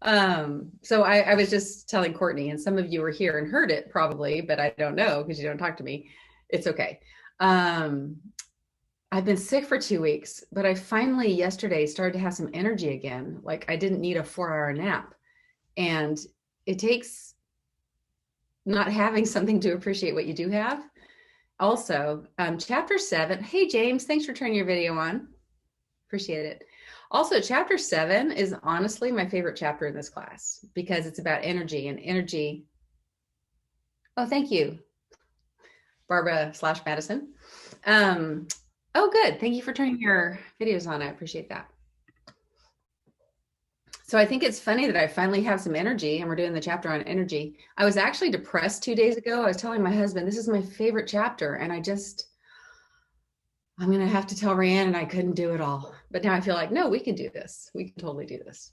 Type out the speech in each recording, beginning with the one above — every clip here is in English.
So I was just telling Courtney, and some of you were here and heard it probably, but I don't know because you don't talk to me. It's okay. Um, I've been sick for 2 weeks, but I finally yesterday started to have some energy again. Like I didn't need a 4 hour nap. And it takes not having something to appreciate what you do have. Also, chapter 7. Hey, James, thanks for turning your video on. Appreciate it. Also, chapter 7 is honestly my favorite chapter in this class because it's about energy and energy. Oh, thank you, Barbara/Madison. Oh, good. Thank you for turning your videos on. I appreciate that. So I think it's funny that I finally have some energy and we're doing the chapter on energy. I was actually depressed 2 days ago. I was telling my husband, this is my favorite chapter. And I'm going to have to tell Rhiannon and I couldn't do it all. But now I feel like, no, we can do this. We can totally do this.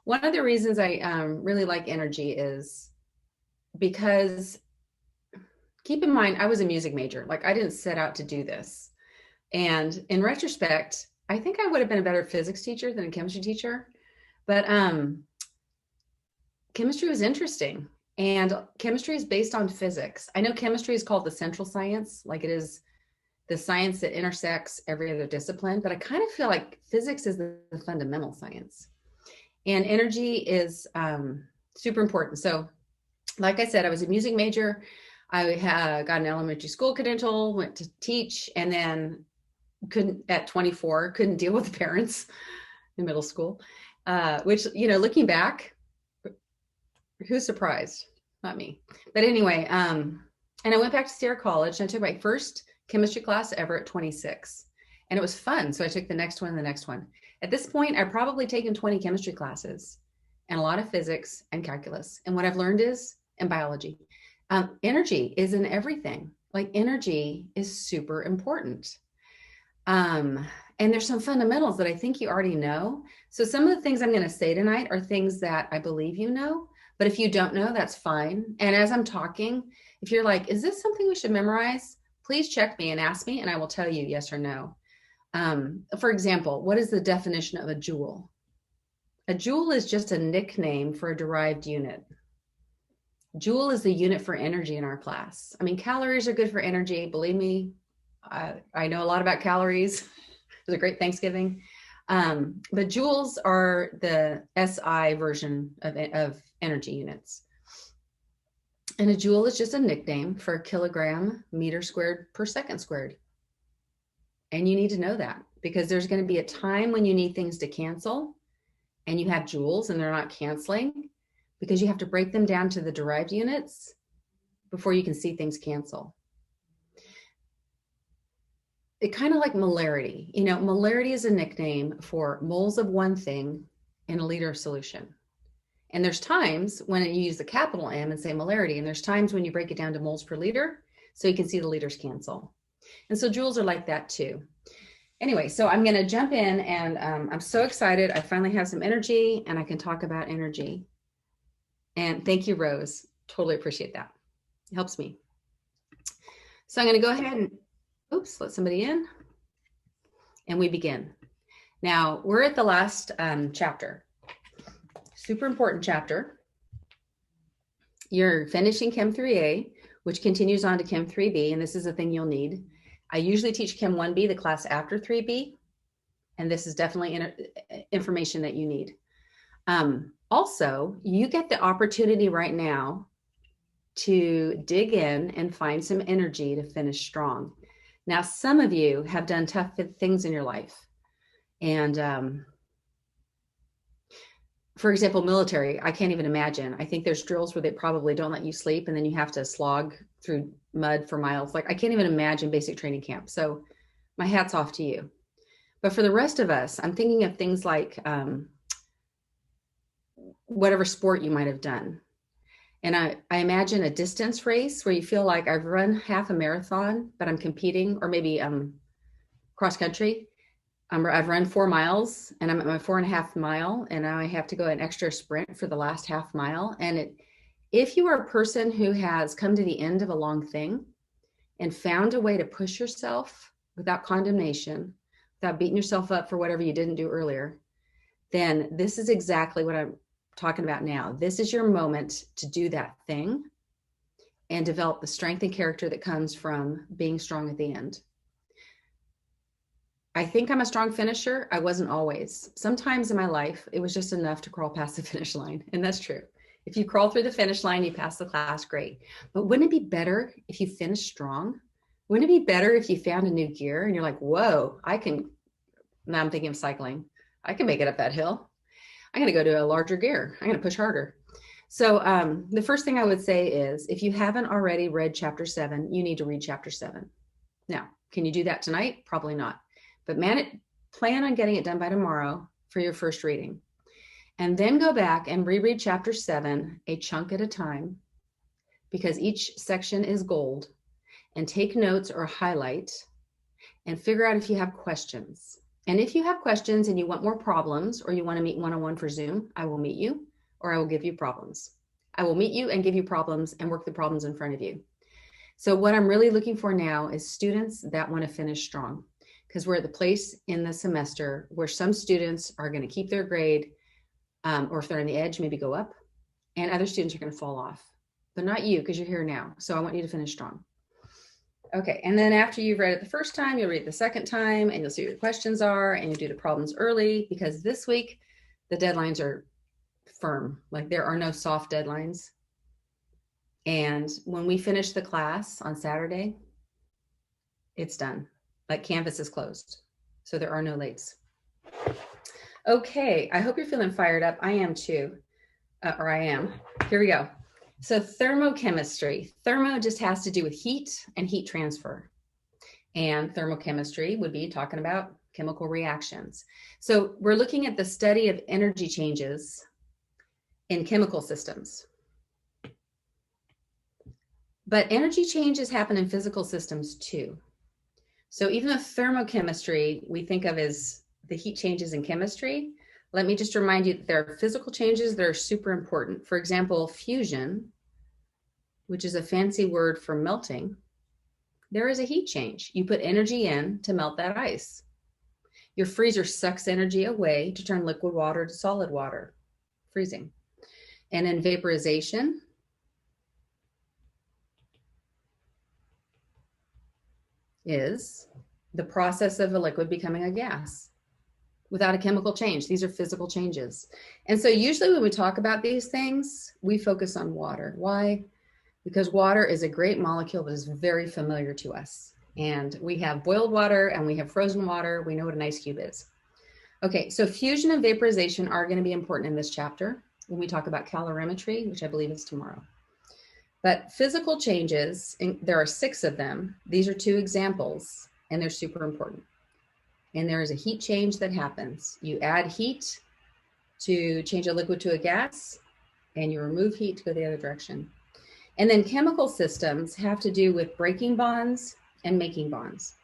One of the reasons I really like energy is because keep in mind, I was a music major. Like I didn't set out to do this. And in retrospect, I think I would have been a better physics teacher than a chemistry teacher. But chemistry was interesting. And chemistry is based on physics. I know chemistry is called the central science, like it is the science that intersects every other discipline, but I kind of feel like physics is the fundamental science. And energy is super important. So, like I said, I was a music major. I got an elementary school credential, went to teach, and then at 24, couldn't deal with the parents in middle school, which, looking back, who's surprised? Not me. But anyway, and I went back to Sierra College and I took my first chemistry class ever at 26. And it was fun. So I took the next one, the next one. At this point, I've probably taken 20 chemistry classes and a lot of physics and calculus. And what I've learned is, and biology, energy is in everything. Like energy is super important. And there's some fundamentals that I think you already know. So some of the things I'm going to say tonight are things that I believe you know, but if you don't know, that's fine. And as I'm talking, if you're like, is this something we should memorize? Please check me and ask me, and I will tell you yes or no. For example, what is the definition of a joule? A joule is just a nickname for a derived unit. Joule is the unit for energy in our class. I mean, calories are good for energy. Believe me, I know a lot about calories. It was a great Thanksgiving. But joules are the SI version of energy units. And a joule is just a nickname for a kilogram meter squared per second squared. And you need to know that because there's going to be a time when you need things to cancel and you have joules and they're not canceling because you have to break them down to the derived units before you can see things cancel. It kind of like molarity. Molarity is a nickname for moles of one thing in a liter of solution. And there's times when you use the capital M and say molarity, and there's times when you break it down to moles per liter so you can see the liters cancel. And so joules are like that too. Anyway, so I'm going to jump in and I'm so excited. I finally have some energy and I can talk about energy. And thank you, Rose. Totally appreciate that. It helps me. So I'm going to go ahead and, let somebody in. And we begin. Now, we're at the last chapter. Super important chapter. You're finishing Chem 3A, which continues on to Chem 3B, and this is a thing you'll need. I usually teach Chem 1B, the class after 3B, and this is definitely information that you need. Also, you get the opportunity right now to dig in and find some energy to finish strong. Now, some of you have done tough things in your life. And for example, military, I can't even imagine. I think there's drills where they probably don't let you sleep and then you have to slog through mud for miles. Like I can't even imagine basic training camp. So my hat's off to you. But for the rest of us, I'm thinking of things like whatever sport you might have done. And I imagine a distance race where you feel like I've run half a marathon, but I'm competing, or maybe cross country. I've run 4 miles and I'm at my 4.5 mile, and now I have to go an extra sprint for the last half mile. And if you are a person who has come to the end of a long thing and found a way to push yourself without condemnation, without beating yourself up for whatever you didn't do earlier, then this is exactly what I'm talking about now. This is your moment to do that thing and develop the strength and character that comes from being strong at the end. I think I'm a strong finisher. I wasn't always. Sometimes in my life, it was just enough to crawl past the finish line. And that's true. If you crawl through the finish line, you pass the class, great. But wouldn't it be better if you finished strong? Wouldn't it be better if you found a new gear and you're like, whoa, I can, now I'm thinking of cycling. I can make it up that hill. I'm going to go to a larger gear. I'm going to push harder. So the first thing I would say is if you haven't already read chapter 7, you need to read chapter 7. Now, can you do that tonight? Probably not. But plan on getting it done by tomorrow for your first reading. And then go back and reread chapter 7 a chunk at a time, because each section is gold, and take notes or highlight and figure out if you have questions. And if you have questions and you want more problems or you want to meet one-on-one for Zoom, I will meet you or I will give you problems. I will meet you and give you problems and work the problems in front of you. So what I'm really looking for now is students that want to finish strong, because we're at the place in the semester where some students are going to keep their grade, or if they're on the edge, maybe go up, and other students are going to fall off, but not you, because you're here now. So I want you to finish strong. Okay, and then after you've read it the first time, you'll read it the second time, and you'll see what your questions are, and you do the problems early, because this week the deadlines are firm. Like there are no soft deadlines. And when we finish the class on Saturday, it's done. Like Canvas is closed. So there are no lates. Okay, I hope you're feeling fired up. I am too, or I am. Here we go. So thermochemistry. Thermo just has to do with heat and heat transfer. And thermochemistry would be talking about chemical reactions. So we're looking at the study of energy changes in chemical systems. But energy changes happen in physical systems too. So even though thermochemistry we think of as the heat changes in chemistry, let me just remind you that there are physical changes that are super important. For example, fusion, which is a fancy word for melting, there is a heat change. You put energy in to melt that ice. Your freezer sucks energy away to turn liquid water to solid water, freezing. And in vaporization, is the process of a liquid becoming a gas without a chemical change. These are physical changes. And so usually when we talk about these things, we focus on water. Why? Because water is a great molecule that is very familiar to us. And we have boiled water and we have frozen water. We know what an ice cube is. Okay, so fusion and vaporization are going to be important in this chapter when we talk about calorimetry, which I believe is tomorrow. But physical changes, there are 6 of them. These are 2 examples, and they're super important. And there is a heat change that happens. You add heat to change a liquid to a gas, and you remove heat to go the other direction. And then chemical systems have to do with breaking bonds and making bonds.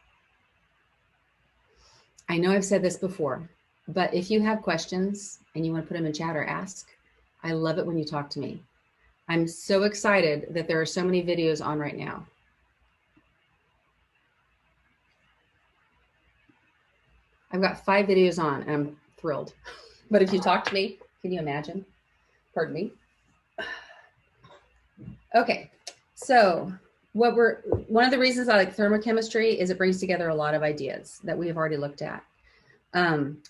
I know I've said this before, but if you have questions and you want to put them in chat or ask, I love it when you talk to me. I'm so excited that there are so many videos on right now. I've got 5 videos on and I'm thrilled. But if you talk to me, can you imagine? Pardon me. Okay, so one of the reasons I like thermochemistry is it brings together a lot of ideas that we have already looked at.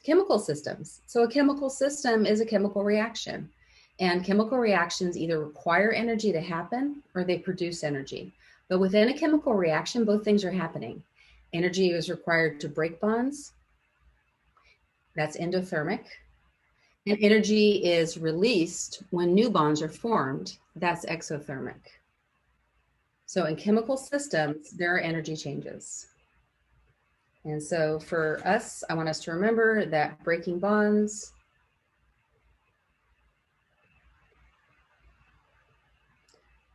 Chemical systems. So a chemical system is a chemical reaction. And chemical reactions either require energy to happen or they produce energy. But within a chemical reaction, both things are happening. Energy is required to break bonds. That's endothermic. And energy is released when new bonds are formed. That's exothermic. So in chemical systems, there are energy changes. And so for us, I want us to remember that breaking bonds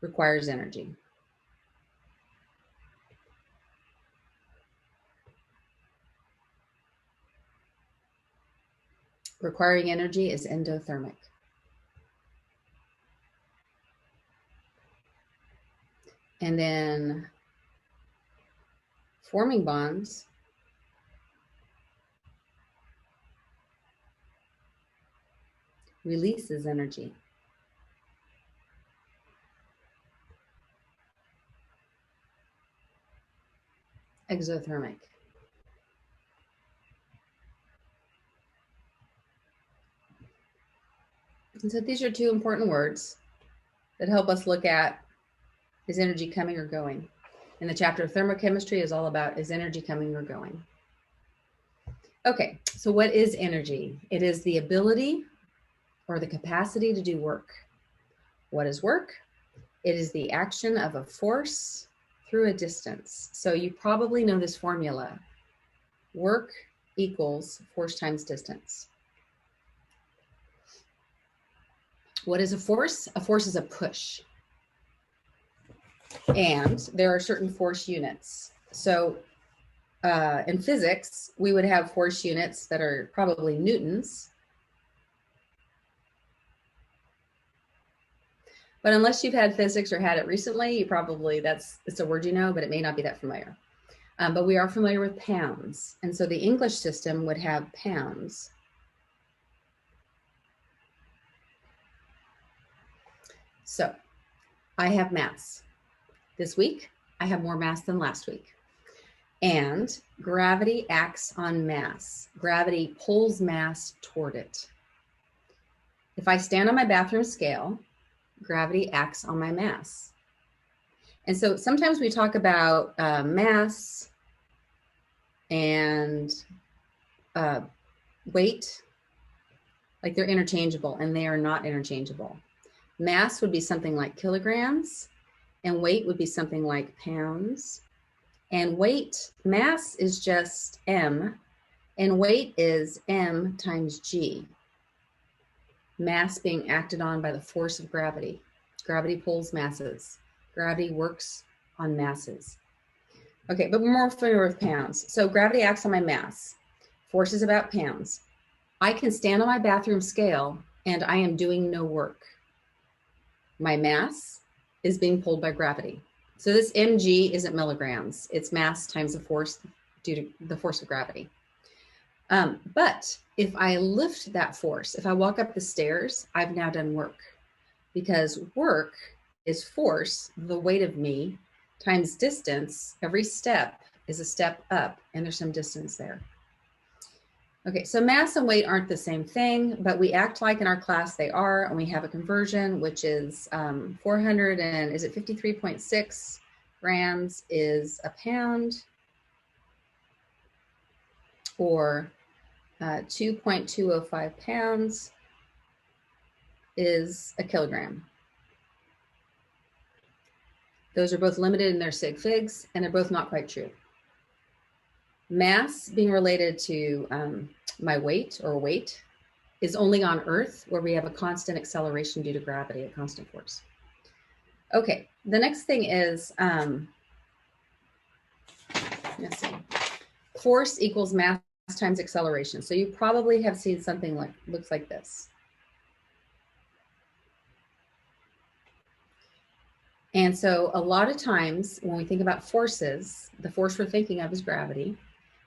requires energy. Requiring energy is endothermic. And then forming bonds releases energy. Exothermic. And so these are two important words that help us look at, is energy coming or going? And the chapter of thermochemistry is all about, is energy coming or going? Okay, so what is energy? It is the ability or the capacity to do work. What is work? It is the action of a force through a distance. So you probably know this formula. Work equals force times distance. What is a force? A force is a push. And there are certain force units. So in physics, we would have force units that are probably newtons. But unless you've had physics or had it recently, you probably, it's a word you know, but it may not be that familiar. But we are familiar with pounds. And so the English system would have pounds. So I have mass. This week, I have more mass than last week. And gravity acts on mass. Gravity pulls mass toward it. If I stand on my bathroom scale, gravity acts on my mass. And so sometimes we talk about mass and weight, like they're interchangeable, and they are not interchangeable. Mass would be something like kilograms, and weight would be something like pounds. And weight, mass is just M, and weight is M times G. Mass being acted on by the force of gravity. Gravity pulls masses. Gravity works on masses. Okay, but we're more familiar with pounds. So gravity acts on my mass. Force is about pounds. I can stand on my bathroom scale and I am doing no work. My mass is being pulled by gravity. So this mg isn't milligrams. It's mass times the force due to the force of gravity. But if I lift that force, if I walk up the stairs, I've now done work, because work is force, the weight of me, times distance. Every step is a step up, and there's some distance there. Okay, so mass and weight aren't the same thing, but we act like in our class they are, and we have a conversion, which is 400 and is it 53.6 grams is a pound, or 2.205 pounds is a kilogram. Those are both limited in their sig figs, and they're both not quite true. Mass being related to my weight or weight is only on Earth, where we have a constant acceleration due to gravity, a constant force. Okay, the next thing is, let's see, force equals mass times acceleration. So you probably have seen something like, looks like this. And so a lot of times when we think about forces, the force we're thinking of is gravity.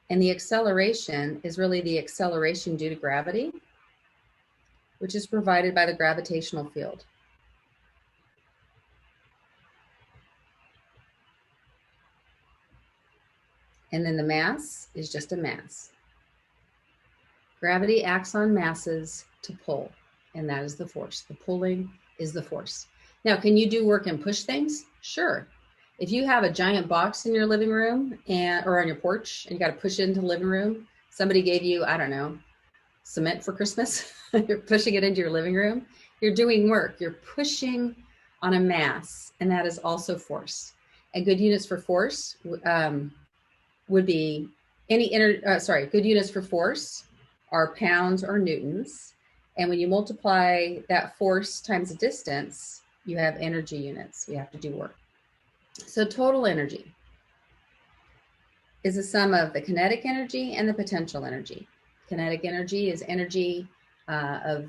And the acceleration is really the acceleration due to gravity, which is provided by the gravitational field. And then the mass is just a mass. Gravity acts on masses to pull, and that is the force. The pulling is the force. Now, can you do work and push things? Sure. If you have a giant box in your living room or on your porch, and you got to push it into the living room, somebody gave you, I don't know, cement for Christmas, you're pushing it into your living room, you're doing work, you're pushing on a mass, and that is also force. And good units for force would be good units for force are pounds or newtons. And when you multiply that force times the distance, you have energy units. You have to do work. So total energy is a sum of the kinetic energy and the potential energy. Kinetic energy is energy of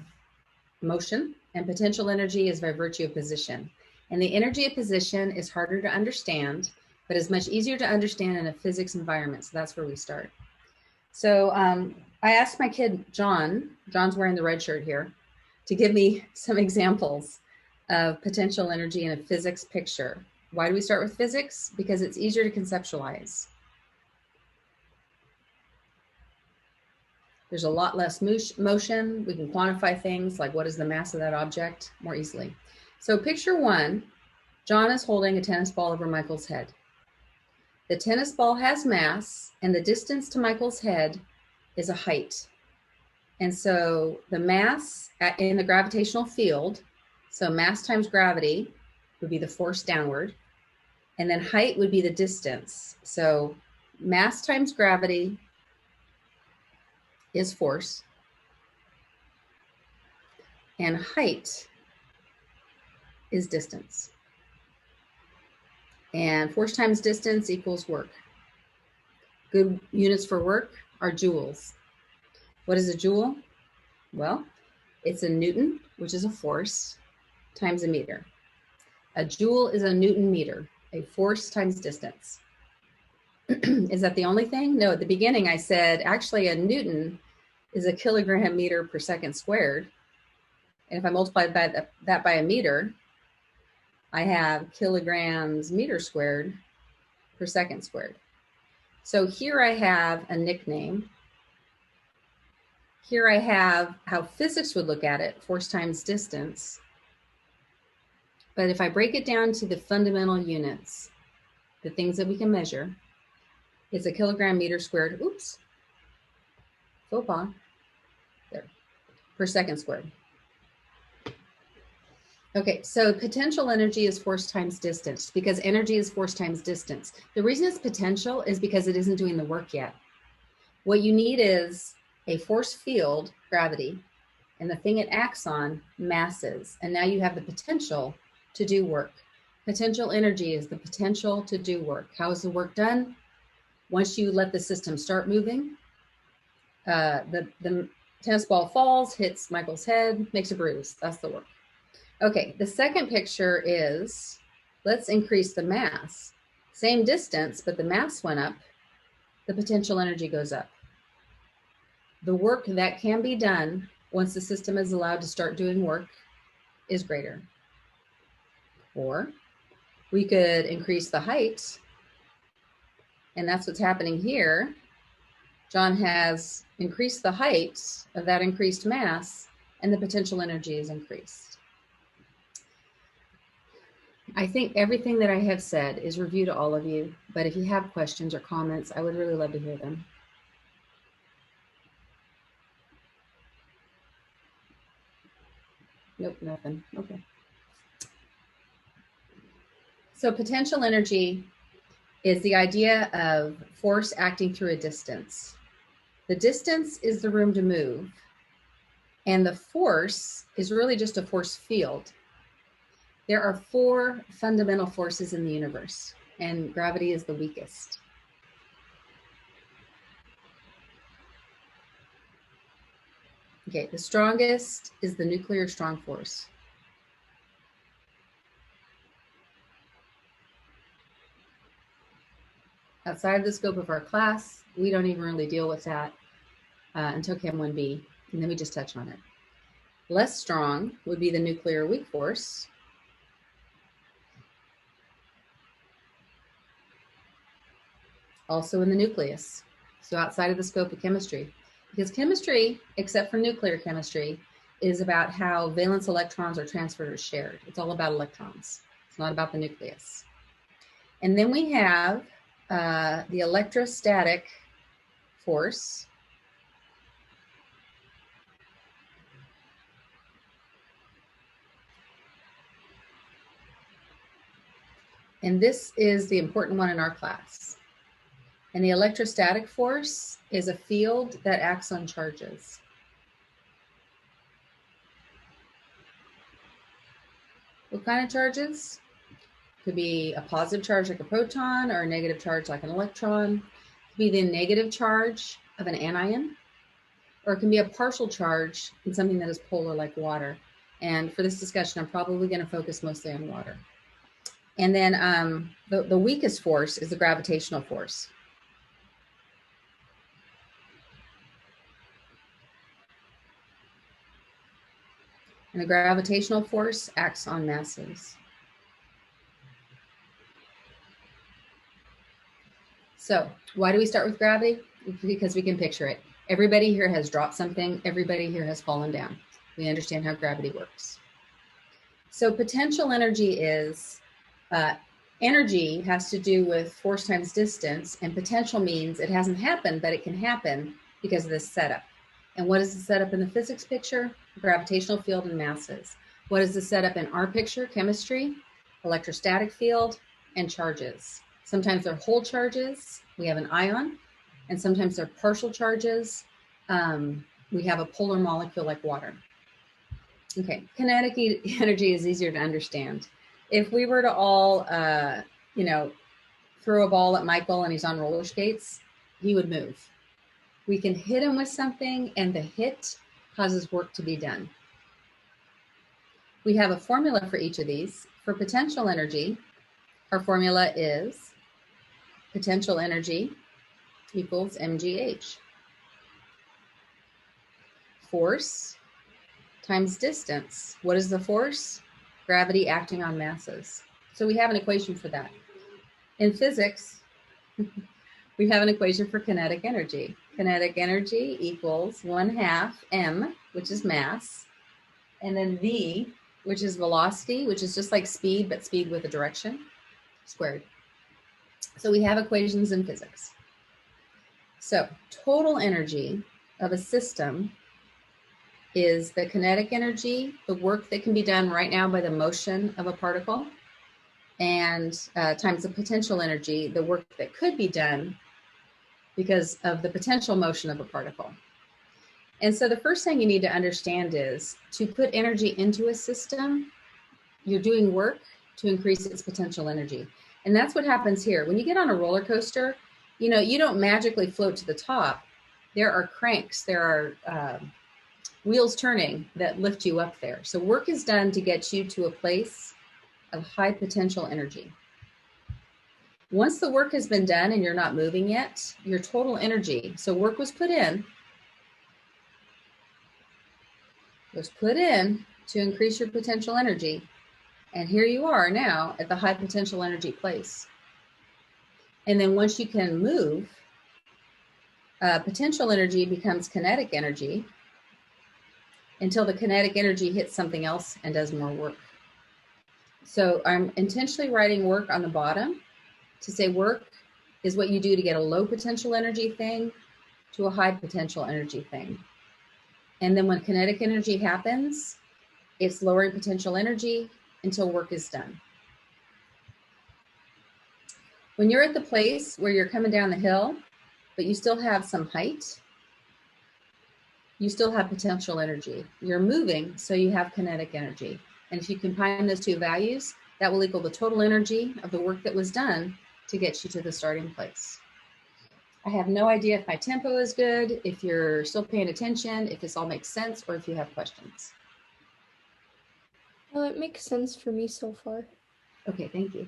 motion, and potential energy is by virtue of position. And the energy of position is harder to understand, but is much easier to understand in a physics environment. So that's where we start. So I asked my kid, John's wearing the red shirt here. to give me some examples of potential energy in a physics picture. Why do we start with physics? Because it's easier to conceptualize. There's a lot less motion. We can quantify things like what is the mass of that object more easily. So picture one, John is holding a tennis ball over Michael's head. The tennis ball has mass, and the distance to Michael's head is a height. And so the mass in the gravitational field, so mass times gravity would be the force downward, and then height would be the distance. So mass times gravity is force, and height is distance. And force times distance equals work. Good units for work are joules. What is a joule? Well, it's a Newton, which is a force, times a meter. A joule is a Newton meter, a force times distance. Is that the only thing? No, at the beginning I said, actually a Newton is a kilogram meter per second squared. And if I multiply that by a meter, I have kilograms meter squared per second squared. So here I have a nickname. Here I have how physics would look at it, force times distance. But if I break it down to the fundamental units, the things that we can measure, it's a kilogram meter squared, oops, faux pas, there, per second squared. Okay, so potential energy is force times distance because energy is force times distance. The reason it's potential is because it isn't doing the work yet. What you need is a force field, gravity, and the thing it acts on, masses. And now you have the potential to do work. Potential energy is the potential to do work. How is the work done? Once you let the system start moving, the tennis ball falls, hits Michael's head, makes a bruise. That's the work. Okay, the second picture is, let's increase the mass. Same distance, but the mass went up, the potential energy goes up. The work that can be done once the system is allowed to start doing work is greater. Or we could increase the height, and that's what's happening here. John has increased the height of that increased mass, and the potential energy is increased. I think everything that I have said is review to all of you, but if you have questions or comments, I would really love to hear them. Nope, nothing. Okay. So potential energy is the idea of force acting through a distance. The distance is the room to move, and the force is really just a force field. There are 4 fundamental forces in the universe, and gravity is the weakest. Okay, the strongest is the nuclear strong force. Outside of the scope of our class, we don't even really deal with that until Chem 1B, and then we just touch on it. Less strong would be the nuclear weak force. Also in the nucleus, so outside of the scope of chemistry. Because chemistry, except for nuclear chemistry, is about how valence electrons are transferred or shared. It's all about electrons. It's not about the nucleus. And then we have the electrostatic force. And this is the important one in our class. And the electrostatic force is a field that acts on charges. What kind of charges? Could be a positive charge like a proton or a negative charge like an electron. It could be the negative charge of an anion, or it can be a partial charge in something that is polar like water. And for this discussion, I'm probably going to focus mostly on water. And then the weakest force is the gravitational force. And the gravitational force acts on masses. So why do we start with gravity? Because we can picture it. Everybody here has dropped something. Everybody here has fallen down. We understand how gravity works. So potential energy is, energy has to do with force times distance, and potential means it hasn't happened, but it can happen because of this setup. And what is the setup in the physics picture? Gravitational field and masses. What is the setup in our picture? Chemistry, electrostatic field, and charges. Sometimes they're whole charges. We have an ion, and sometimes they're partial charges. We have a polar molecule like water. Okay, kinetic energy is easier to understand. If we were to all, throw a ball at Michael and he's on roller skates, he would move. We can hit him with something, and the hit causes work to be done. We have a formula for each of these. For potential energy, our formula is potential energy equals mgh. Force times distance. What is the force? Gravity acting on masses. So we have an equation for that. In physics, we have an equation for kinetic energy. Kinetic energy equals 1/2 m, which is mass, and then v, which is velocity, which is just like speed, but speed with a direction, squared. So we have equations in physics. So total energy of a system is the kinetic energy, the work that can be done right now by the motion of a particle, and times the potential energy, the work that could be done because of the potential motion of a particle. And so the first thing you need to understand is to put energy into a system, you're doing work to increase its potential energy. And that's what happens here. When you get on a roller coaster, you don't magically float to the top. There are cranks, there are wheels turning that lift you up there. So work is done to get you to a place of high potential energy. Once the work has been done and you're not moving yet, your total energy, so work was put in to increase your potential energy. And here you are now at the high potential energy place. And then once you can move, potential energy becomes kinetic energy until the kinetic energy hits something else and does more work. So I'm intentionally writing work on the bottom to say work is what you do to get a low potential energy thing to a high potential energy thing. And then when kinetic energy happens, it's lowering potential energy until work is done. When you're at the place where you're coming down the hill, but you still have some height, you still have potential energy. You're moving, so you have kinetic energy. And if you combine those two values, that will equal the total energy of the work that was done to get you to the starting place. I have no idea if my tempo is good, if you're still paying attention, if this all makes sense, or if you have questions. Well, it makes sense for me so far. Okay, thank you.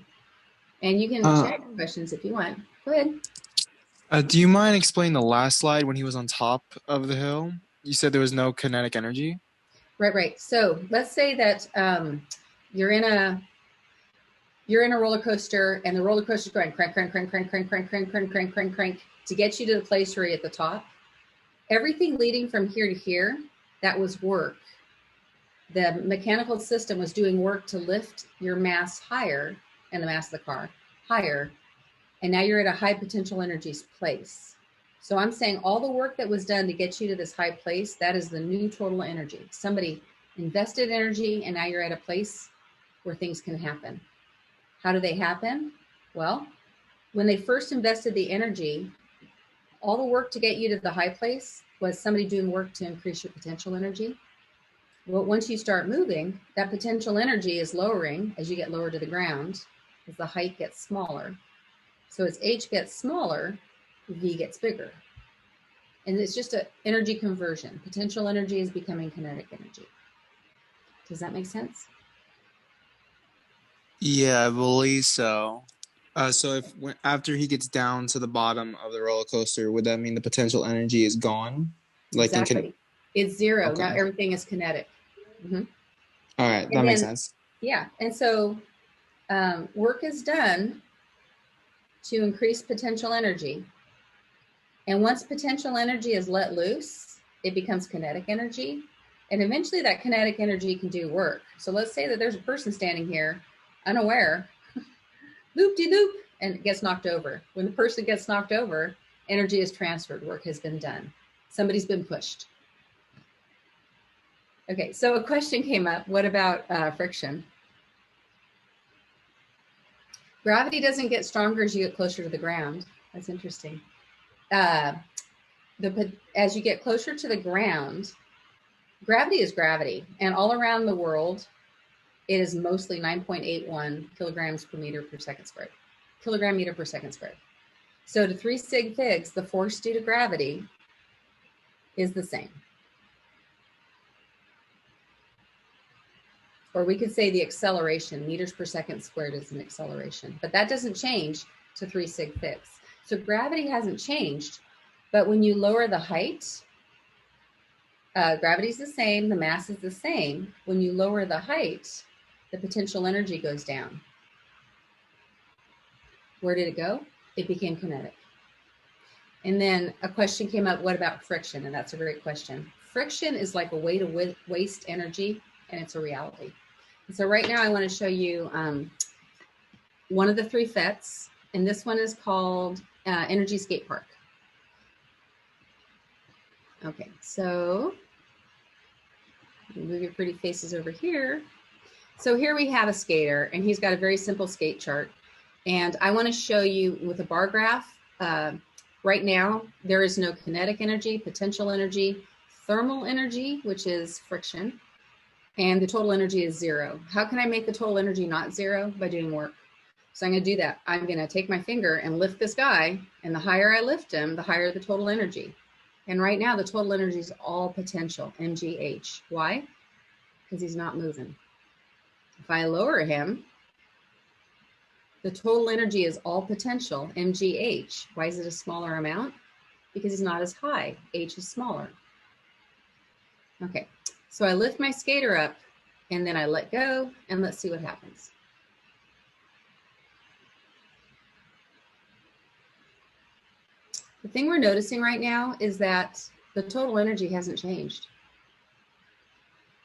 And you can chat questions if you want. Go ahead. Do you mind explaining the last slide when he was on top of the hill? You said there was no kinetic energy? Right. So let's say that you're in a roller coaster, and the roller coaster is going crank, crank, crank, crank, crank, crank, crank, crank, crank, crank, crank to get you to the place where you're at the top. Everything leading from here to here, that was work. The mechanical system was doing work to lift your mass higher, and the mass of the car higher. And now you're at a high potential energy place. So I'm saying all the work that was done to get you to this high place, that is the new total energy. Somebody invested energy, and now you're at a place where things can happen. How do they happen? Well, when they first invested the energy, all the work to get you to the high place was somebody doing work to increase your potential energy. Well, once you start moving, that potential energy is lowering as you get lower to the ground, as the height gets smaller. So as H gets smaller, V gets bigger. And it's just an energy conversion. Potential energy is becoming kinetic energy. Does that make sense? Yeah, I believe so. So after he gets down to the bottom of the roller coaster, would that mean the potential energy is gone? Exactly. It's zero. Okay. Now everything is kinetic. Mm-hmm. All right, that And makes then, sense. yeah. And so work is done to increase potential energy. And once potential energy is let loose, it becomes kinetic energy. And eventually that kinetic energy can do work. So let's say that there's a person standing here unaware, loop-de-loop, and gets knocked over. When the person gets knocked over, energy is transferred, work has been done. Somebody's been pushed. Okay, so a question came up. What about friction? Gravity doesn't get stronger as you get closer to the ground. That's interesting. As you get closer to the ground, gravity is gravity. And all around the world, it is mostly 9.81 kilograms per meter per second squared. Kilogram meter per second squared. So to 3 sig figs, the force due to gravity is the same. Or we could say the acceleration, meters per second squared is an acceleration, but that doesn't change to 3 sig figs. So gravity hasn't changed, but when you lower the height, gravity is the same, the mass is the same. When you lower the height, the potential energy goes down. Where did it go? It became kinetic. And then a question came up, what about friction? And that's a great question. Friction is like a way to waste energy, and it's a reality. And so right now I want to show you one of the 3 FETs, and this one is called Energy Skate Park. Okay, so move your pretty faces over here. So here we have a skater, and he's got a very simple skate chart. And I want to show you with a bar graph. Right now, there is no kinetic energy, potential energy, thermal energy, which is friction, and the total energy is 0. How can I make the total energy not 0? By doing work. So I'm going to do that. I'm going to take my finger and lift this guy, and the higher I lift him, the higher the total energy. And right now, the total energy is all potential, MGH. Why? Because he's not moving. If I lower him, the total energy is all potential, MGH. Why is it a smaller amount? Because he's not as high. H is smaller. Okay, so I lift my skater up, and then I let go, and let's see what happens. The thing we're noticing right now is that the total energy hasn't changed.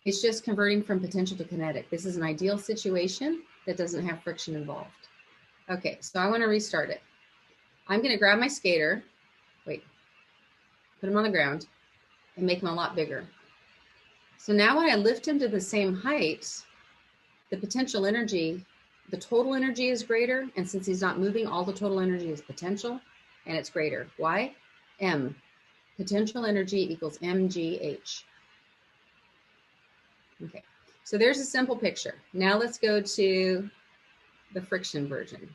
It's just converting from potential to kinetic. This is an ideal situation that doesn't have friction involved. Okay, so I want to restart it. I'm going to grab my skater, put him on the ground, and make him a lot bigger. So now when I lift him to the same height, the potential energy, the total energy is greater, and since he's not moving, all the total energy is potential, and it's greater. Why? M. Potential energy equals MGH. Okay, so there's a simple picture. Now let's go to the friction version.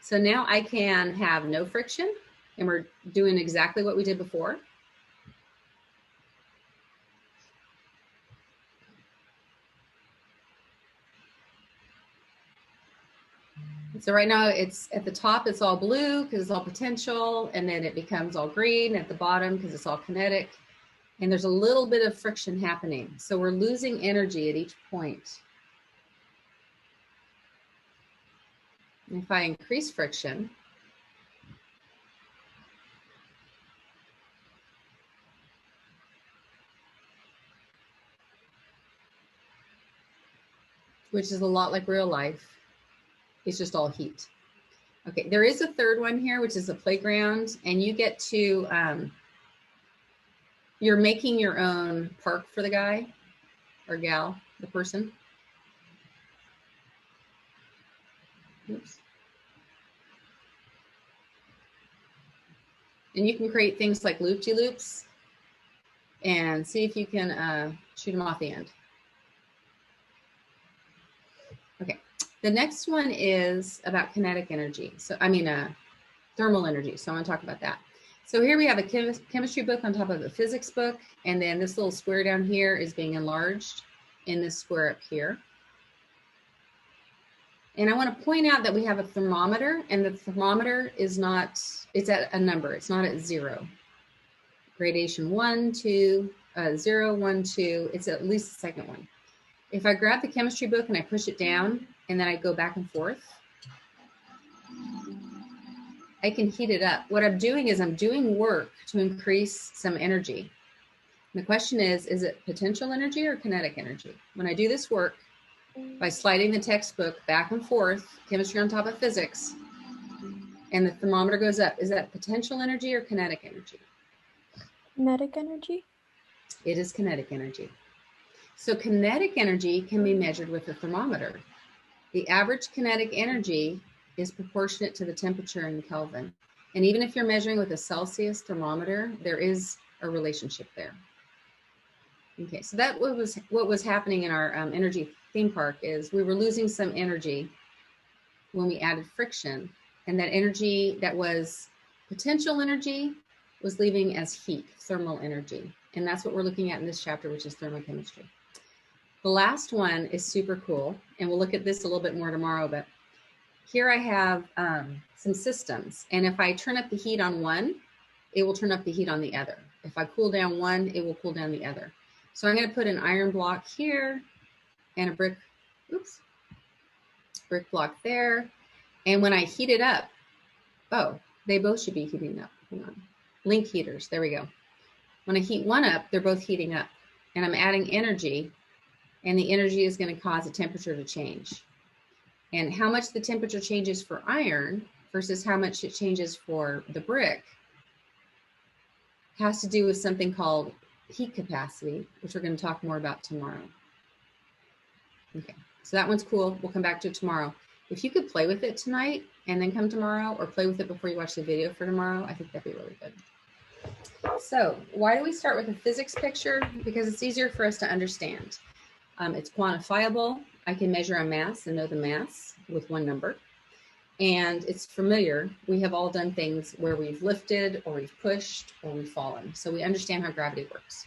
So now I can have no friction, and we're doing exactly what we did before. So right now it's at the top, it's all blue because it's all potential, and then it becomes all green at the bottom because it's all kinetic. And there's a little bit of friction happening. So we're losing energy at each point. And if I increase friction, which is a lot like real life, it's just all heat. Okay, there is a third one here, which is a playground, and you get to, you're making your own park for the guy or gal, the person. Oops. And you can create things like loop-de-loops and see if you can shoot them off the end. Okay, the next one is about kinetic energy. So, thermal energy. So I want to talk about that. So here we have a chemistry book on top of a physics book. And then this little square down here is being enlarged in this square up here. And I want to point out that we have a thermometer, and the thermometer is not, it's at a number. It's not at 0. Gradation 1, 2, 0, 1, 2. It's at least the second one. If I grab the chemistry book and I push it down and then I go back and forth, I can heat it up. What I'm doing is I'm doing work to increase some energy. And the question is it potential energy or kinetic energy? When I do this work by sliding the textbook back and forth, chemistry on top of physics, and the thermometer goes up, is that potential energy or kinetic energy? Kinetic energy? It is kinetic energy. So kinetic energy can be measured with a thermometer. The average kinetic energy is proportionate to the temperature in Kelvin. And even if you're measuring with a Celsius thermometer, there is a relationship there. Okay, so that was what was happening in our energy theme park is we were losing some energy when we added friction, and that energy that was potential energy was leaving as heat, thermal energy. And that's what we're looking at in this chapter, which is thermochemistry. The last one is super cool, and we'll look at this a little bit more tomorrow, but here I have some systems, and if I turn up the heat on one, it will turn up the heat on the other. If I cool down one, it will cool down the other. So I'm going to put an iron block here and a brick block there, and when I heat it up, oh, they both should be heating up. Hang on. Link heaters, there we go. When I heat one up, they're both heating up, and I'm adding energy, and the energy is going to cause the temperature to change. And how much the temperature changes for iron versus how much it changes for the brick has to do with something called heat capacity, which we're going to talk more about tomorrow. Okay, so that one's cool. We'll come back to it tomorrow. If you could play with it tonight and then come tomorrow, or play with it before you watch the video for tomorrow, I think that'd be really good. So why do we start with a physics picture? Because it's easier for us to understand. It's quantifiable. I can measure a mass and know the mass with one number. And it's familiar. We have all done things where we've lifted or we've pushed or we've fallen. So we understand how gravity works.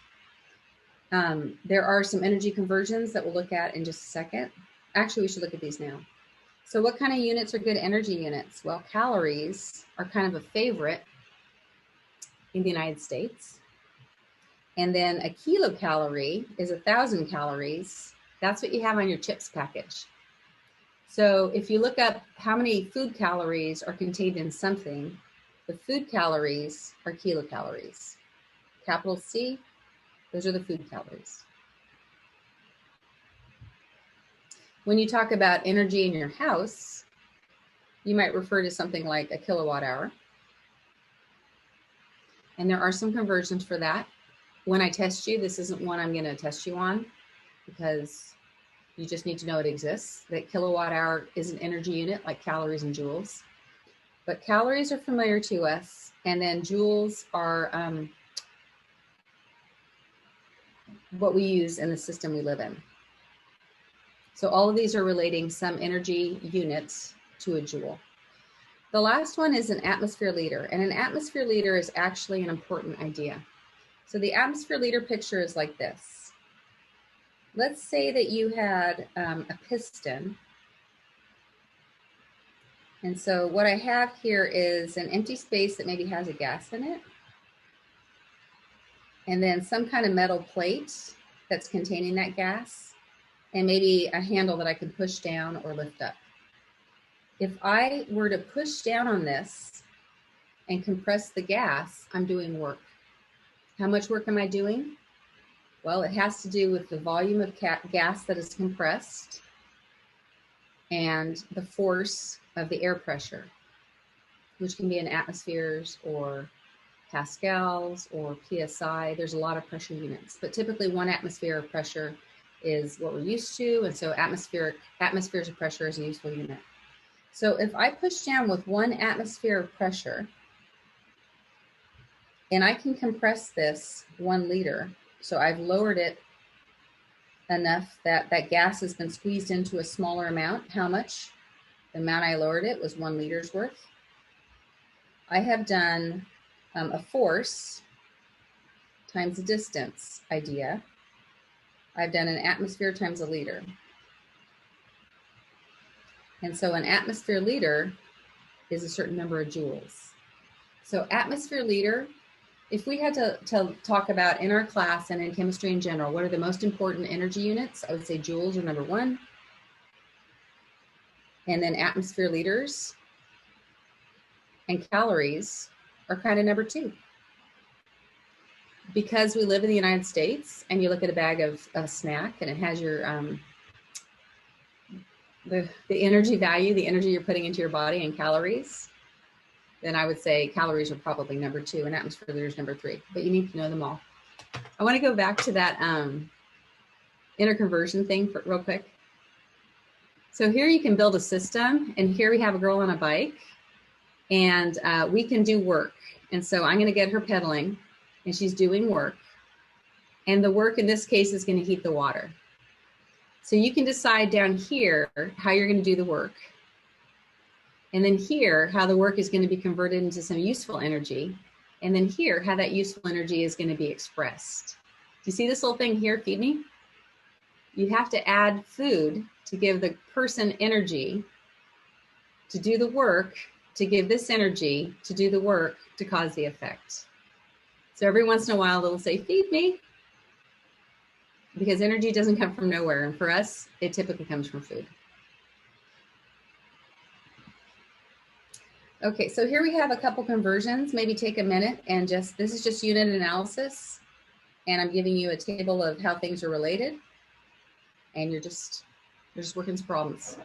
There are some energy conversions that we'll look at in just a second. Actually, we should look at these now. So what kind of units are good energy units? Well, calories are kind of a favorite in the United States. And then a kilocalorie is 1,000 calories. That's what you have on your chips package. So if you look up how many food calories are contained in something, the food calories are kilocalories. Capital C, those are the food calories. When you talk about energy in your house, you might refer to something like a kilowatt hour. And there are some conversions for that. When I test you, this isn't one I'm going to test you on because you just need to know it exists. That kilowatt hour is an energy unit like calories and joules. But calories are familiar to us, and then joules are what we use in the system we live in. So all of these are relating some energy units to a joule. The last one is an atmosphere liter, and an atmosphere liter is actually an important idea. So the atmosphere liter picture is like this. Let's say that you had a piston. And so what I have here is an empty space that maybe has a gas in it. And then some kind of metal plate that's containing that gas. And maybe a handle that I can push down or lift up. If I were to push down on this and compress the gas, I'm doing work. How much work am I doing? Well, it has to do with the volume of gas that is compressed and the force of the air pressure, which can be in atmospheres or pascals or PSI. There's a lot of pressure units, but typically 1 atmosphere of pressure is what we're used to. And so atmospheres of pressure is a useful unit. So if I push down with 1 atmosphere of pressure, and I can compress this 1 liter, so I've lowered it enough that that gas has been squeezed into a smaller amount. How much? The amount I lowered it was 1 liter's worth. I have done a force times a distance idea. I've done an atmosphere times a liter. And so an atmosphere liter is a certain number of joules. So atmosphere liter if we had to talk about in our class and in chemistry in general, what are the most important energy units? I would say joules are number one. And then atmosphere liters and calories are kind of number two. Because we live in the United States and you look at a bag of a snack and it has your the energy value, the energy you're putting into your body in calories, then I would say calories are probably number two and atmosphere liters number three, but you need to know them all. I want to go back to that interconversion thing real quick. So here you can build a system, and here we have a girl on a bike, and we can do work. And so I'm going to get her pedaling, and she's doing work. And the work in this case is going to heat the water. So you can decide down here how you're going to do the work. And then here, how the work is going to be converted into some useful energy. And then here, how that useful energy is going to be expressed. Do you see this little thing here, feed me? You have to add food to give the person energy to do the work, to give this energy to do the work to cause the effect. So every once in a while, they'll say, feed me. Because energy doesn't come from nowhere. And for us, it typically comes from food. Okay, so here we have a couple conversions. Maybe take a minute and this is just unit analysis. And I'm giving you a table of how things are related. And you're just working some problems.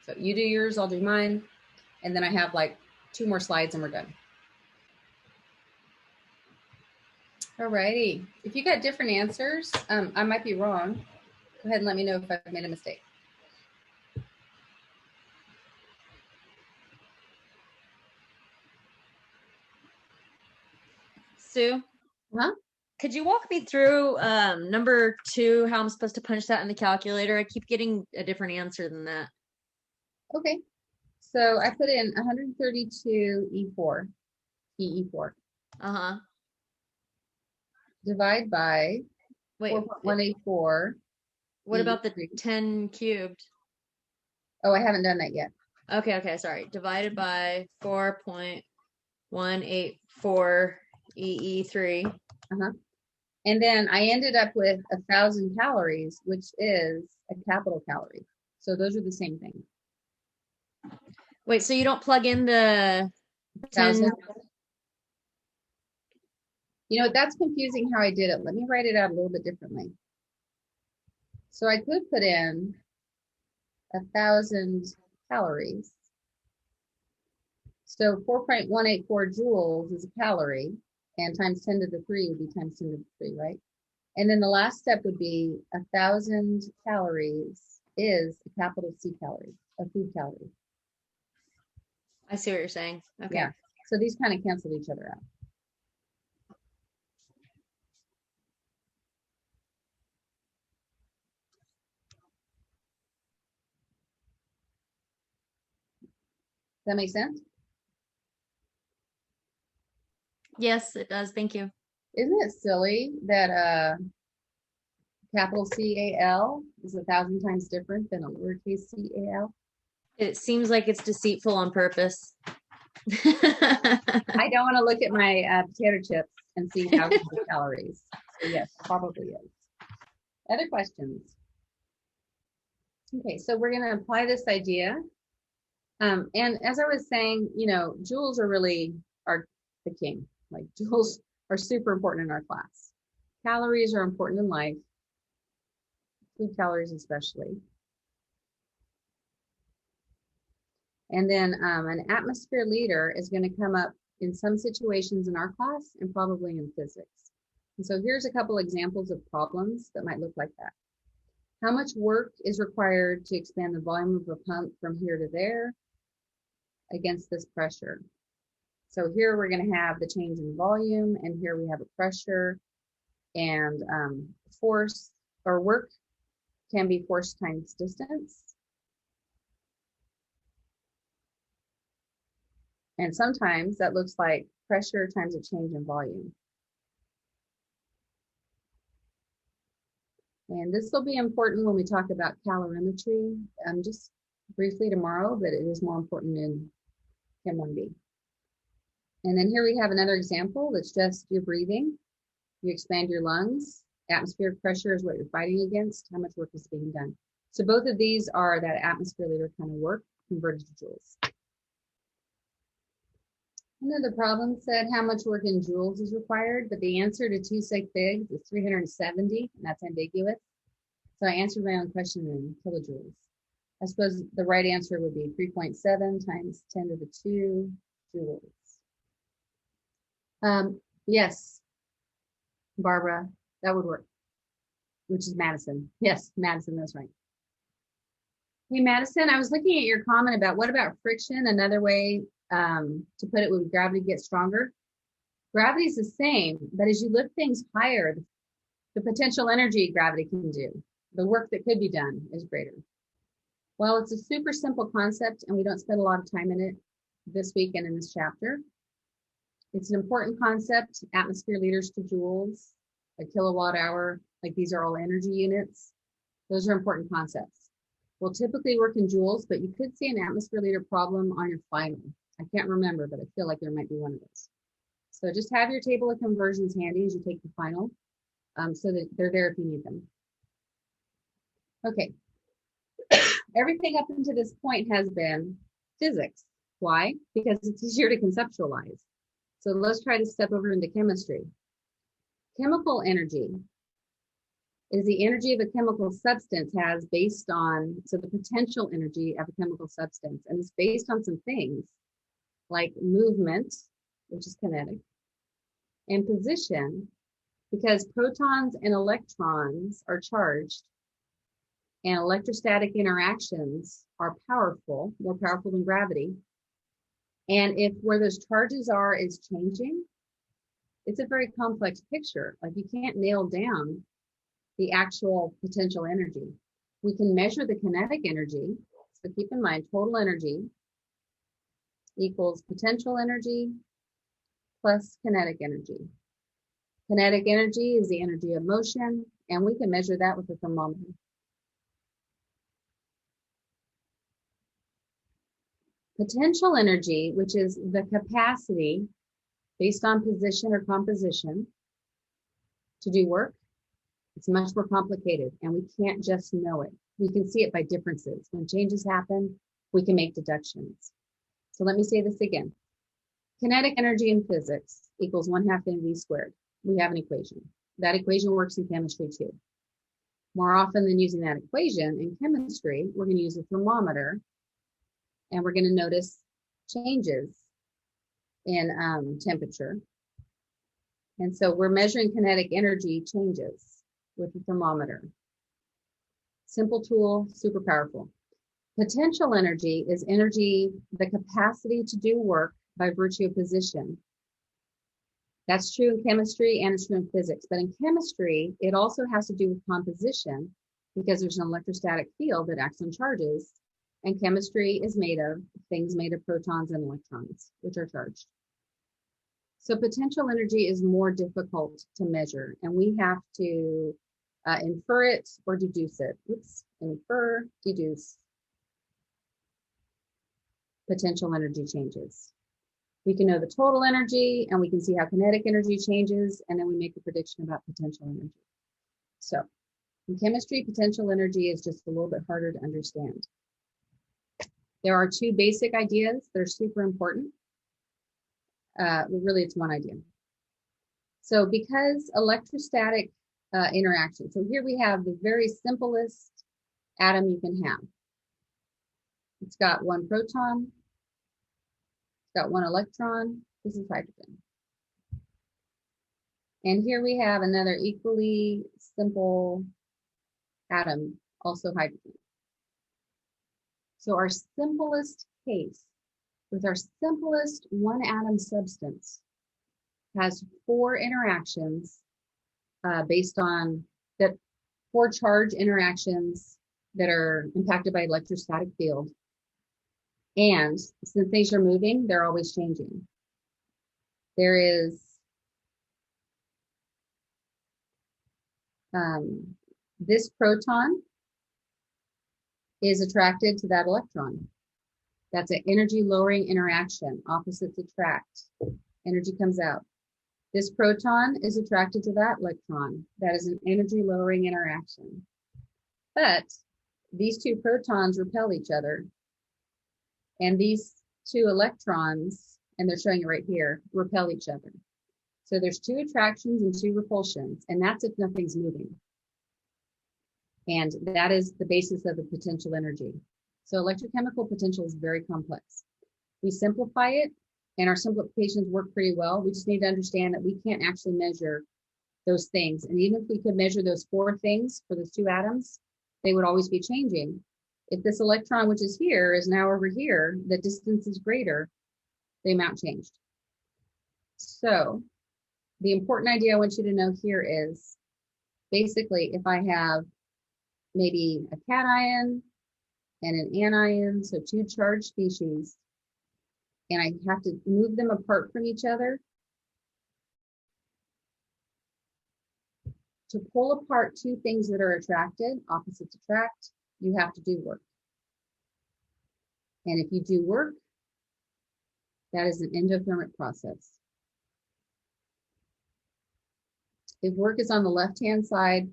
So you do yours, I'll do mine. And then I have like 2 more slides and we're done. All righty. If you got different answers, I might be wrong. Go ahead and let me know if I've made a mistake. Sue? Huh? Could you walk me through number 2, how I'm supposed to punch that in the calculator? I keep getting a different answer than that. Okay. So I put in 132 E4, EE4. Uh-huh. Divide by Wait, 4.184. what about the 10 cubed? Oh, I haven't done that yet. Okay, sorry. Divided by 4.184 EE3. Uh-huh. And then I ended up with 1,000 calories, which is a capital calorie. So those are the same thing. Wait, so you don't plug in the 10? 1,000. You know, that's confusing how I did it. Let me write it out a little bit differently. So I could put in 1,000 calories. So 4.184 joules is a calorie, and times 10 to the 3 would be times 10 to the 3, right? And then the last step would be 1,000 calories is a capital C calorie, a food calorie. I see what you're saying. Okay. Yeah. So these kind of cancel each other out. Does that make sense? Yes, it does. Thank you. Isn't it silly that capital CAL is 1,000 times different than a lowercase CAL? It seems like it's deceitful on purpose. I don't want to look at my potato chips and see how many calories. So yes, probably is. Other questions? Okay, so we're going to apply this idea. And as I was saying, you know, joules are really the king. Like joules are super important in our class. Calories are important in life, food calories especially. And then an atmosphere liter is going to come up in some situations in our class and probably in physics. And so here's a couple examples of problems that might look like that. How much work is required to expand the volume of a pump from here to there against this pressure? So here we're going to have the change in volume, and here we have a pressure, and force or work can be force times distance. And sometimes that looks like pressure times a change in volume. And this will be important when we talk about calorimetry, just briefly tomorrow, but it is more important in Chem 1B. And then here we have another example that's just your breathing. You expand your lungs. Atmospheric pressure is what you're fighting against. How much work is being done? So both of these are that atmosphere liter kind of work converted to joules. Another problem said how much work in joules is required, but the answer to 2 sig figs is 370, and that's ambiguous. So I answered my own question in kilojoules. I suppose the right answer would be 3.7 times 10 to the 2 joules. Yes, Barbara, that would work, which is Madison. Yes, Madison, that's right. Hey, Madison, I was looking at your comment about what about friction? Another way to put it would gravity get stronger. Gravity is the same, but as you lift things higher, the potential energy gravity can do, the work that could be done is greater. Well, it's a super simple concept and we don't spend a lot of time in it this week and in this chapter. It's an important concept, atmosphere liters to joules, a kilowatt hour, like these are all energy units. Those are important concepts. We'll typically work in joules, but you could see an atmosphere liter problem on your final. I can't remember, but I feel like there might be one of those. So just have your table of conversions handy as you take the final, so that they're there if you need them. Okay. Everything up until this point has been physics. Why? Because it's easier to conceptualize. So let's try to step over into chemistry. Chemical energy is the energy of a chemical substance has based on, so the potential energy of a chemical substance, and it's based on some things like movement, which is kinetic, and position, because protons and electrons are charged and electrostatic interactions are powerful, more powerful than gravity. And if where those charges are is changing, it's a very complex picture. Like you can't nail down the actual potential energy. We can measure the kinetic energy. So keep in mind, total energy equals potential energy plus kinetic energy. Kinetic energy is the energy of motion, and we can measure that with a thermometer. Potential energy, which is the capacity based on position or composition to do work, it's much more complicated and we can't just know it. We can see it by differences. When changes happen, we can make deductions. So let me say this again. Kinetic energy in physics equals 1/2 mv squared. We have an equation. That equation works in chemistry too. More often than using that equation in chemistry, we're going to use a thermometer and we're going to notice changes in temperature. And so we're measuring kinetic energy changes with the thermometer. Simple tool, super powerful. Potential energy is energy, the capacity to do work by virtue of position. That's true in chemistry and it's true in physics. But in chemistry, it also has to do with composition because there's an electrostatic field that acts on charges. And chemistry is made of things made of protons and electrons, which are charged. So potential energy is more difficult to measure, and we have to infer it or deduce it. Oops, infer, deduce potential energy changes. We can know the total energy, and we can see how kinetic energy changes, and then we make a prediction about potential energy. So in chemistry, potential energy is just a little bit harder to understand. There are two basic ideas that are super important. Really, it's one idea. So because electrostatic interaction, so here we have the very simplest atom you can have. It's got one proton, it's got one electron, this is hydrogen. And here we have another equally simple atom, also hydrogen. So our simplest case, with our simplest one atom substance, has 4 interactions based on that, 4 charge interactions that are impacted by electrostatic field. And since things are moving, they're always changing. There is this proton is attracted to that electron. That's an energy lowering interaction. Opposites attract. Energy comes out. This proton is attracted to that electron. That is an energy lowering interaction. But these two protons repel each other. And these two electrons, and they're showing it right here, repel each other. So there's two attractions and two repulsions, and that's if nothing's moving. And that is the basis of the potential energy. So electrochemical potential is very complex. We simplify it, and our simplifications work pretty well. We just need to understand that we can't actually measure those things. And even if we could measure those four things for those two atoms, they would always be changing. If this electron, which is here, is now over here, the distance is greater, the amount changed. So the important idea I want you to know here is basically if I have maybe a cation and an anion, so two charged species, and I have to move them apart from each other, to pull apart two things that are attracted, opposites attract, you have to do work. And if you do work, that is an endothermic process. If work is on the left-hand side,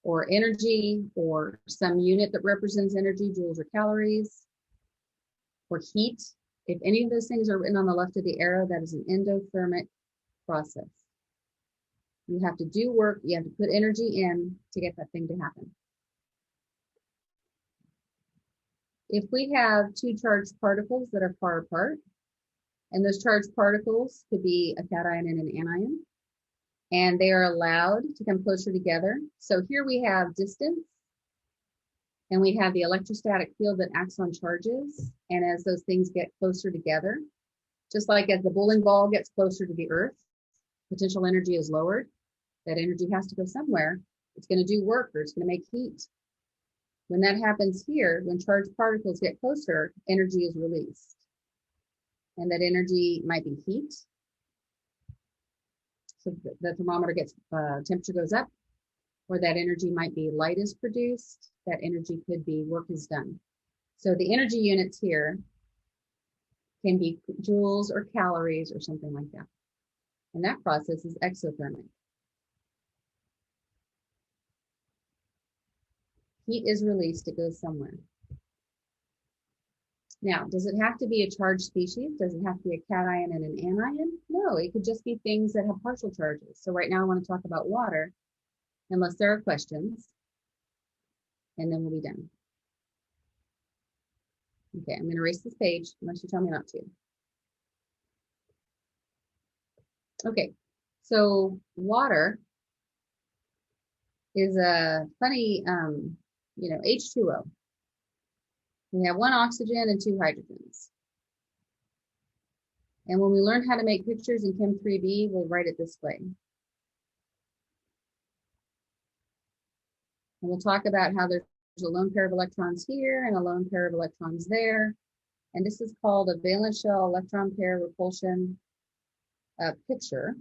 or energy, or some unit that represents energy, joules or calories, or heat, if any of those things are written on the left of the arrow, that is an endothermic process. You have to do work, you have to put energy in to get that thing to happen. If we have two charged particles that are far apart, and those charged particles could be a cation and an anion, and they are allowed to come closer together. So here we have distance, and we have the electrostatic field that acts on charges. And as those things get closer together, just like as the bowling ball gets closer to the earth, potential energy is lowered. That energy has to go somewhere. It's going to do work, or it's going to make heat. When that happens here, when charged particles get closer, energy is released. And that energy might be heat. So the thermometer gets, temperature goes up, or that energy might be light is produced. That energy could be work is done. So the energy units here can be joules or calories or something like that. And that process is exothermic. Heat is released, it goes somewhere. Now, does it have to be a charged species? Does it have to be a cation and an anion? No, it could just be things that have partial charges. So right now I want to talk about water, unless there are questions, and then we'll be done. Okay, I'm going to erase this page unless you tell me not to. Okay, so water is a funny, H2O. We have one oxygen and two hydrogens. And when we learn how to make pictures in Chem 3B, we'll write it this way. And we'll talk about how there's a lone pair of electrons here and a lone pair of electrons there. And this is called a valence shell electron pair repulsion picture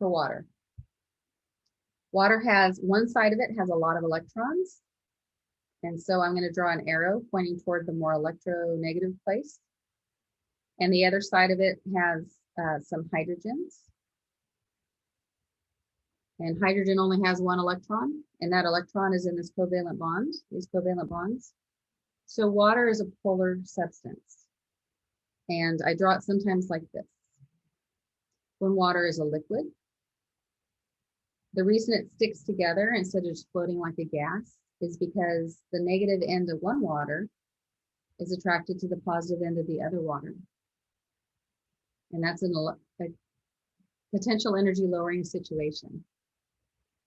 for water. Water has, one side of it has a lot of electrons. And so I'm going to draw an arrow pointing toward the more electronegative place. And the other side of it has some hydrogens. And hydrogen only has one electron, and that electron is in this covalent bond, these covalent bonds. So water is a polar substance. And I draw it sometimes like this. When water is a liquid, the reason it sticks together instead of just floating like a gas is because the negative end of one water is attracted to the positive end of the other water. And that's a potential energy lowering situation.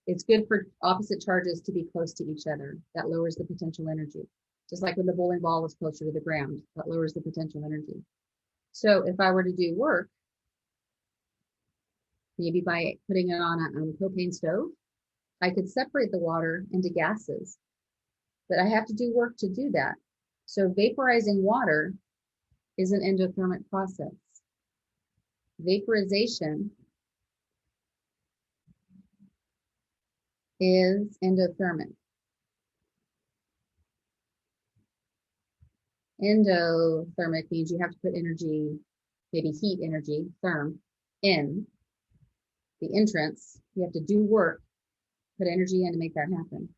It's good for opposite charges to be close to each other. That lowers the potential energy. Just like when the bowling ball is closer to the ground, that lowers the potential energy. So if I were to do work, maybe by putting it on a propane stove, I could separate the water into gases, but I have to do work to do that. So vaporizing water is an endothermic process. Vaporization is endothermic. Endothermic means you have to put energy, maybe heat energy, therm, in the entrance. You have to do work, put energy in to make that happen.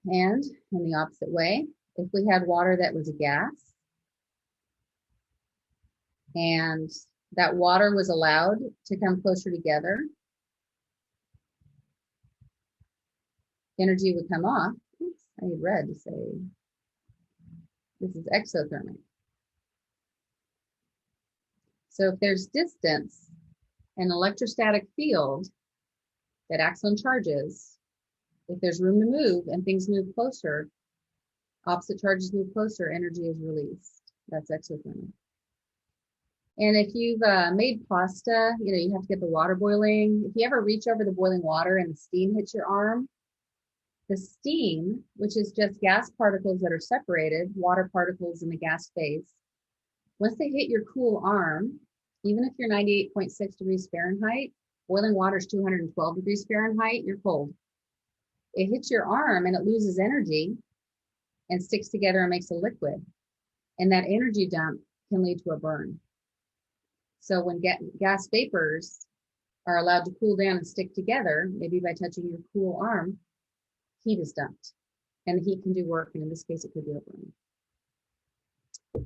And in the opposite way, if we had water that was a gas and that water was allowed to come closer together, energy would come off. Oops, I need red to say this is exothermic. So if there's distance, an electrostatic field that acts on charges, if there's room to move and things move closer, opposite charges move closer, energy is released. That's exothermic. And if you've made pasta, you have to get the water boiling. If you ever reach over the boiling water and the steam hits your arm, the steam, which is just gas particles that are separated, water particles in the gas phase, once they hit your cool arm, even if you're 98.6 degrees Fahrenheit, boiling water is 212 degrees Fahrenheit, you're cold. It hits your arm and it loses energy and sticks together and makes a liquid. And that energy dump can lead to a burn. So when gas vapors are allowed to cool down and stick together, maybe by touching your cool arm, heat is dumped. And the heat can do work, and in this case, it could be a burn.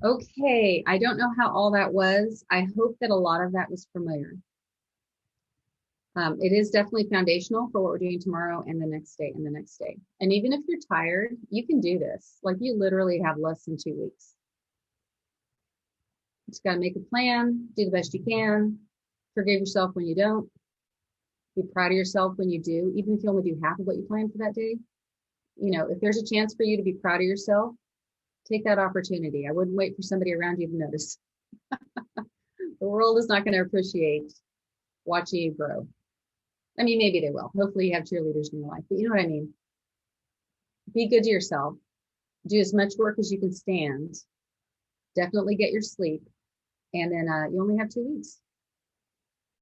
Okay, I don't know how all that was. I hope that a lot of that was familiar. It is definitely foundational for what we're doing tomorrow and the next day and the next day. And even if you're tired, you can do this. Like, you literally have less than 2 weeks. You just got to make a plan, do the best you can, forgive yourself when you don't, be proud of yourself when you do, even if you only do half of what you planned for that day. If there's a chance for you to be proud of yourself, take that opportunity. I wouldn't wait for somebody around you to notice. The world is not going to appreciate watching you grow. I mean, maybe they will. Hopefully you have cheerleaders in your life, but you know what I mean? Be good to yourself. Do as much work as you can stand. Definitely get your sleep. And then you only have 2 weeks.